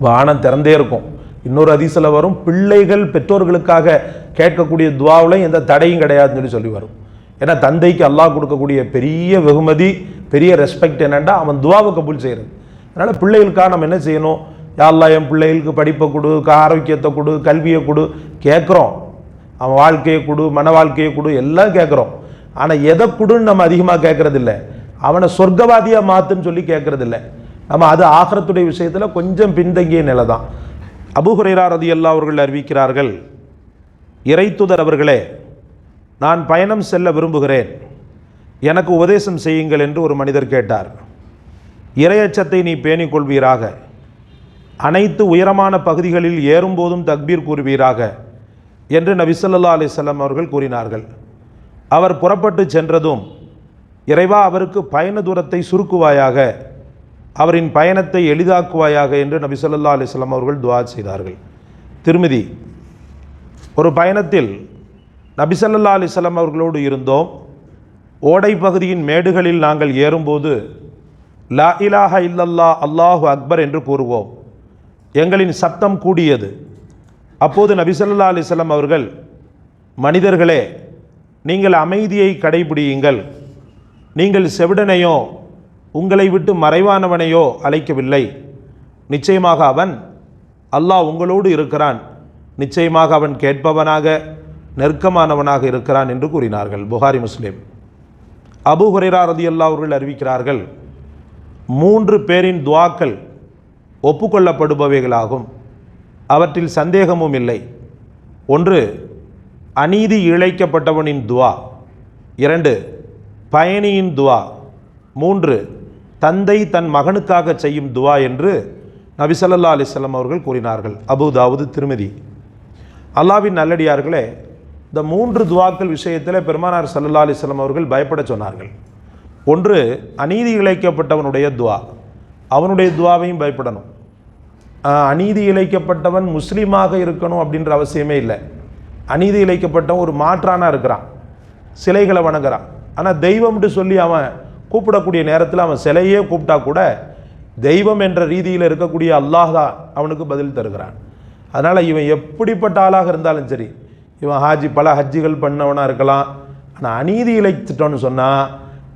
வானம் திறந்தே இருக்கும். இன்னொரு ஹதீஸில் வரும், பிள்ளைகள் பெற்றோர்களுக்காக கேட்கக்கூடிய துவாவில் எந்த தடையும் கிடையாதுன்னு சொல்லி வரும். ஏன்னா தந்தைக்கு அல்லாஹ் கொடுக்கக்கூடிய பெரிய வெகுமதி, பெரிய ரெஸ்பெக்ட் என்னென்னா அவன் துவாவை கபூல் செய்கிறது. அதனால் பிள்ளைகளுக்காக நம்ம என்ன செய்யணும்? யா அல்லாஹ் என் பிள்ளைகளுக்கு படிப்பை கொடு, ஆரோக்கியத்தை கொடு, கல்வியை கொடு கேட்குறோம். அவன் வாழ்க்கையை கொடு, மன வாழ்க்கையை கொடு, எல்லாம் கேட்குறோம். ஆனால் எதை கொடுன்னு நம்ம அதிகமாக கேட்கறதில்ல. அவனை சொர்க்கவாதியாக மாற்றுன்னு சொல்லி கேட்கறதில்ல. நம்ம அது ஆகிரத்துடைய விஷயத்தில் கொஞ்சம் பின்தங்கிய நிலை தான். அபூ ஹுரைரா ரலியல்லாஹு அவர்கள் அறிவிக்கிறார்கள், இறைத்தூதர் அவர்களே, நான் பயணம் செல்ல விரும்புகிறேன், எனக்கு உபதேசம் செய்யுங்கள் என்று ஒரு மனிதர் கேட்டார். இறையச்சத்தை நீ பேணிக் கொள்வீராக, அனைத்து உயரமான பகுதிகளில் ஏறும்போதும் தக்பீர் கூறுவீராக என்று நபி ஸல்லல்லாஹு அலைஹி வஸல்லம் அவர்கள் கூறினார்கள். அவர் புறப்பட்டு சென்றதும், இறைவா அவருக்கு பயண தூரத்தை சுருக்குவாயாக, அவரின் பயணத்தை எளிதாக்குவாயாக என்று நபி ஸல்லல்லாஹு அலைஹி வஸல்லம் அவர்கள் துஆ செய்தார்கள். திருமிதி. ஒரு பயணத்தில் நபி ஸல்லல்லாஹு அலைஹி வஸல்லம் அவர்களோடு இருந்தோம். ஓடை பகுதியின் மேடுகளில் நாங்கள் ஏறும்போது லா இலாஹ இல்லல்லாஹ் அல்லாஹு அக்பர் என்று கூறுவோம். எங்களின் சப்தம் கூடியது. அப்போது நபி ஸல்லல்லாஹு அலைஹி வஸல்லம் அவர்கள், மனிதர்களே, நீங்கள் அமைதியை கடைபிடியுங்கள், நீங்கள் செவிடனையோ உங்களை விட்டு மறைவானவனையோ அழைக்கவில்லை, நிச்சயமாக அவன் அல்லாஹ் உங்களோடு இருக்கிறான், நிச்சயமாக அவன் கேட்பவனாக நெருக்கமானவனாக இருக்கிறான் என்று கூறினார்கள். புகாரி, முஸ்லிம். அபூ ஹுரைரா ரலியல்லாஹு அவர்கள் அறிவிக்கிறார்கள், 3 பேரின் துஆக்கள் ஒப்புக்கொள்ளப்படுபவைகளாகும், அவற்றில் சந்தேகமும் இல்லை. 1, அநீதி இழைக்கப்பட்டவனின் துஆ. 2, பயணியின் துஆ. 3, தந்தை தன் மகனுக்காக செய்யும் துஆ என்று நபி ஸல்லல்லாஹு அலைஹி வஸல்லம் அவர்கள் கூறினார்கள். அபூ தாவூத், திருமிதி. அல்லாஹ்வின் நல்லடியார்களே, இந்த 3 துஆக்கள் விஷயத்தில் பெருமானார் ஸல்லல்லாஹு அலைஹி வஸல்லம் அவர்கள் பயப்பட சொன்னார்கள். 1, அநீதி இழைக்கப்பட்டவனுடைய துஆ, அவனுடைய துஆவையும் பயப்படணும். அநீதி இழைக்கப்பட்டவன் முஸ்லீமாக இருக்கணும் அப்படின்ற அவசியமே இல்லை. அநீதி இழைக்கப்பட்டவன் ஒரு மாற்றானா இருக்கிறான், சிலைகளை வணங்குறான். ஆனால் தெய்வம்னு சொல்லி அவன் கூப்பிடக்கூடிய நேரத்தில் அவன் சிலையே கூப்பிட்டா கூட தெய்வம் என்ற ரீதியில் இருக்கக்கூடிய அல்லாஹ் தான் அவனுக்கு பதில் தருகிறான். அதனால் இவன் எப்படிப்பட்ட ஆளாக இருந்தாலும் சரி, இவன் பல ஹஜ்ஜுகள் பண்ணவனாக இருக்கலாம், ஆனால் அநீதி இழைத்துட்டோன்னு சொன்னால்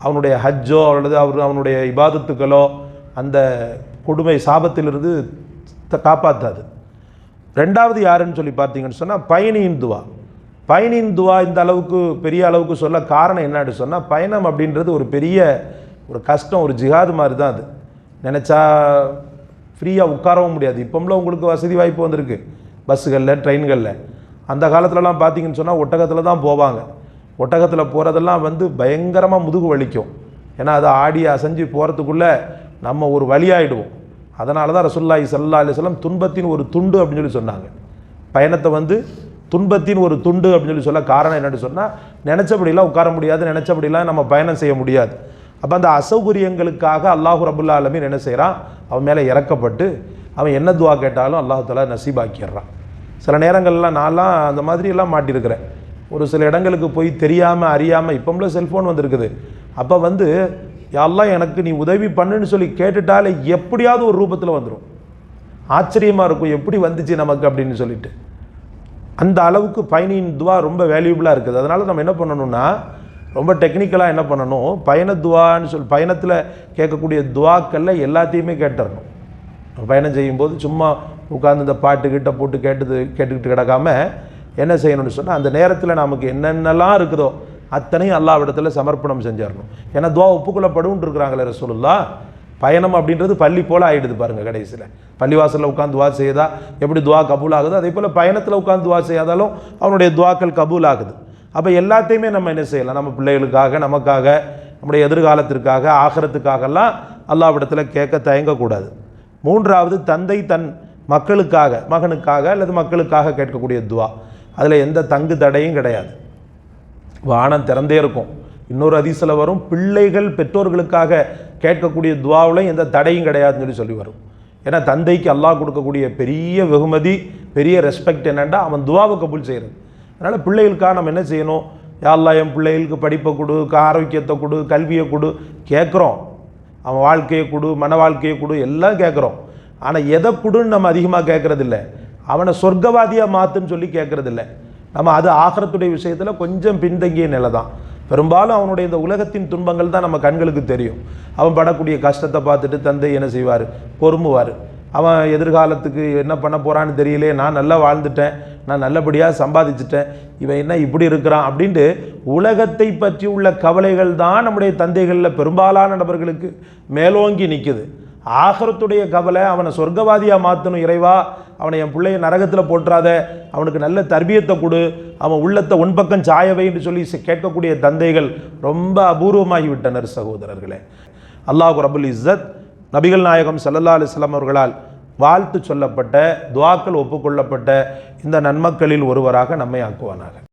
அவனுடைய ஹஜ்ஜோ அல்லது அவனுடைய இபாதத்துக்களோ அந்த கொடுமை சாபத்திலிருந்து காப்பாற்றாது. 2வது யாருன்னு சொல்லி பார்த்தீங்கன்னு சொன்னால் பயணியின் துவா. பயணியின் துவா இந்த அளவுக்கு பெரிய அளவுக்கு சொல்ல காரணம் என்னன்னு சொன்னால், பயணம் அப்படின்றது ஒரு பெரிய ஒரு கஷ்டம், ஒரு ஜிஹாது மாதிரி தான். அது நினச்சா ஃப்ரீயாக உட்காரவும் முடியாது. இப்போம்ல உங்களுக்கு வசதி வாய்ப்பு வந்திருக்கு, பஸ்ஸுகளில், ட்ரெயின்களில். அந்த காலத்துலலாம் பார்த்தீங்கன்னு சொன்னால் ஒட்டகத்தில் தான் போவாங்க. ஒட்டகத்தில் போகிறதெல்லாம் பயங்கரமாக முதுகு வலிக்கும். ஏன்னா அதை ஆடி அசைஞ்சு போகிறதுக்குள்ளே நம்ம ஒரு வழியாயிடுவோம். அதனால தான் ரசூலுல்லாஹி ஸல்லல்லாஹு அலைஹி வஸல்லம் துன்பத்தின் ஒரு துண்டு அப்படின்னு சொல்லி சொன்னாங்க. பயணத்தை துன்பத்தின் ஒரு துண்டு அப்படின்னு சொல்லி சொல்ல காரணம் என்னென்னு சொன்னால், நினச்சபடிலாம் உட்கார முடியாது, நினச்சபடிலாம் நம்ம பயணம் செய்ய முடியாது. அப்போ அந்த அசௌகரியங்களுக்காக அல்லாஹு ரப்புல் ஆலமீன் என்ன செய்கிறான், அவன் மேலே இறக்கப்பட்டு அவன் என்ன துவா கேட்டாலும் அல்லாஹ் தஆலா நசீபாக்கிடுறான். சில நேரங்கள்லாம் நான்லாம் அந்த மாதிரியெல்லாம் மாட்டியிருக்கிறேன். ஒரு சில இடங்களுக்கு போய் தெரியாமல் அறியாமல், இப்போம்ல செல்ஃபோன் வந்திருக்குது, அப்போ யா அல்லாஹ் எனக்கு நீ உதவி பண்ணுன்னு சொல்லி கேட்டுட்டாலே எப்படியாவது ஒரு ரூபத்தில் வந்துடும். ஆச்சரியமாக இருக்கும், எப்படி வந்துச்சு நமக்கு அப்படின்னு சொல்லிட்டு. அந்த அளவுக்கு பயணியின் துவா ரொம்ப வேல்யூபிளாக இருக்குது. அதனால் நம்ம என்ன பண்ணணும்னா, ரொம்ப டெக்னிக்கலாக என்ன பண்ணணும், பயண துவான்னு சொல்லி பயணத்தில் கேட்கக்கூடிய துவாக்களில் எல்லாத்தையுமே கேட்டுறணும். பயணம் செய்யும்போது சும்மா உட்கார்ந்து இந்த பாட்டுக்கிட்ட போட்டு கேட்டுக்கிட்டு கிடக்காம என்ன செய்யணும்னு சொன்னால், அந்த நேரத்தில் நமக்கு என்னென்னலாம் இருக்குதோ அத்தனையும் அல்லாஹ்விடத்தில் சமர்ப்பணம் செஞ்சிடணும். ஏன்னா துவா ஒப்புக்கொள்ளப்படும் இருக்கிறாங்களே ரசூலுல்லாஹ். பயணம் அப்படின்றது பள்ளி போல் ஆகிடுது பாருங்கள். கடைசியில் பள்ளிவாசலில் உட்காந்து துவா செய்தா எப்படி துவா கபூல் ஆகுது, அதே போல் பயணத்தில் உட்காந்து துவா செய்யாதாலும் அவனுடைய துவாக்கள் கபூல் ஆகுது. அப்போ எல்லாத்தையுமே நம்ம என்ன செய்யலாம், நம்ம பிள்ளைகளுக்காக, நமக்காக, நம்முடைய எதிர்காலத்திற்காக, ஆகிரத்துக்காகலாம் அல்லாஹ்விடத்தில் கேட்க தயங்கக்கூடாது. 3வது, தந்தை தன் மக்களுக்காக, மகனுக்காக அல்லது மக்களுக்காக கேட்கக்கூடிய துவா. அதில் எந்த தங்கு தடையும் கிடையாது. வானம் திறந்தே இருக்கும். இன்னொரு ஹதீஸில் வரும், பிள்ளைகள் பெற்றோர்களுக்காக கேட்கக்கூடிய துவாவில் எந்த தடையும் கிடையாதுன்னு சொல்லி வரும். ஏன்னா தந்தைக்கு அல்லாஹ் கொடுக்கக்கூடிய பெரிய வெகுமதி, பெரிய ரெஸ்பெக்ட் என்னென்னா அவன் துவாவை கபூல் செய்கிறது. அதனால் பிள்ளைகளுக்காக நம்ம என்ன செய்யணும், யா அல்லாஹ் என் பிள்ளைகளுக்கு படிப்பை கொடு, ஆரோக்கியத்தை கொடு, கல்வியை கொடு கேட்குறோம். அவன் வாழ்க்கையை கொடு, மன வாழ்க்கையை கொடு, எல்லாம் கேட்குறோம். ஆனால் எதை கொடுன்னு நம்ம அதிகமாக கேட்குறதில்ல, அவனை சொர்க்கவாதியாக மாற்றுன்னு சொல்லி கேட்குறதில்ல. நம்ம அது ஆகிரத்துடைய விஷயத்தில் கொஞ்சம் பின்தங்கிய நிலை தான். பெரும்பாலும் அவனுடைய இந்த உலகத்தின் துன்பங்கள் தான் நம்ம கண்களுக்கு தெரியும். அவன் படக்கூடிய கஷ்டத்தை பார்த்துட்டு தந்தை என்ன செய்வார், பொறுமுவார். அவன் எதிர்காலத்துக்கு என்ன பண்ண போகிறான்னு தெரியலே, நான் நல்லா வாழ்ந்துட்டேன், நான் நல்லபடியாக சம்பாதிச்சிட்டேன், இவன் என்ன இப்படி இருக்கிறான் அப்படின்ட்டு உலகத்தை பற்றி உள்ள கவலைகள் தான் நம்முடைய தந்தைகளில் பெரும்பாலான நபர்களுக்கு மேலோங்கி நிற்குது. ஆகிரத்துடைய கவலை, அவனை சொர்க்கவாதியாக மாற்றணும் இறைவா, அவனை என் பிள்ளைய நரகத்தில் போட்டுறாத, அவனுக்கு நல்ல தர்பியத்தை கொடு, அவன் உள்ளத்தை உன்பக்கம் சாயவை என்று சொல்லி கேட்கக்கூடிய தந்தைகள் ரொம்ப அபூர்வமாகிவிட்டனர் சகோதரர்களே. அல்லாஹ் ரபுல் இஸ்ஸத் நபிகள் நாயகம் ஸல்லல்லாஹு அலைஹி வஸல்லம் அவர்களால் வாழ்த்து சொல்லப்பட்ட, துஆக்கள் ஒப்புக்கொள்ளப்பட்ட இந்த நன்மக்களில் ஒருவராக நம்மை ஆக்குவானாக.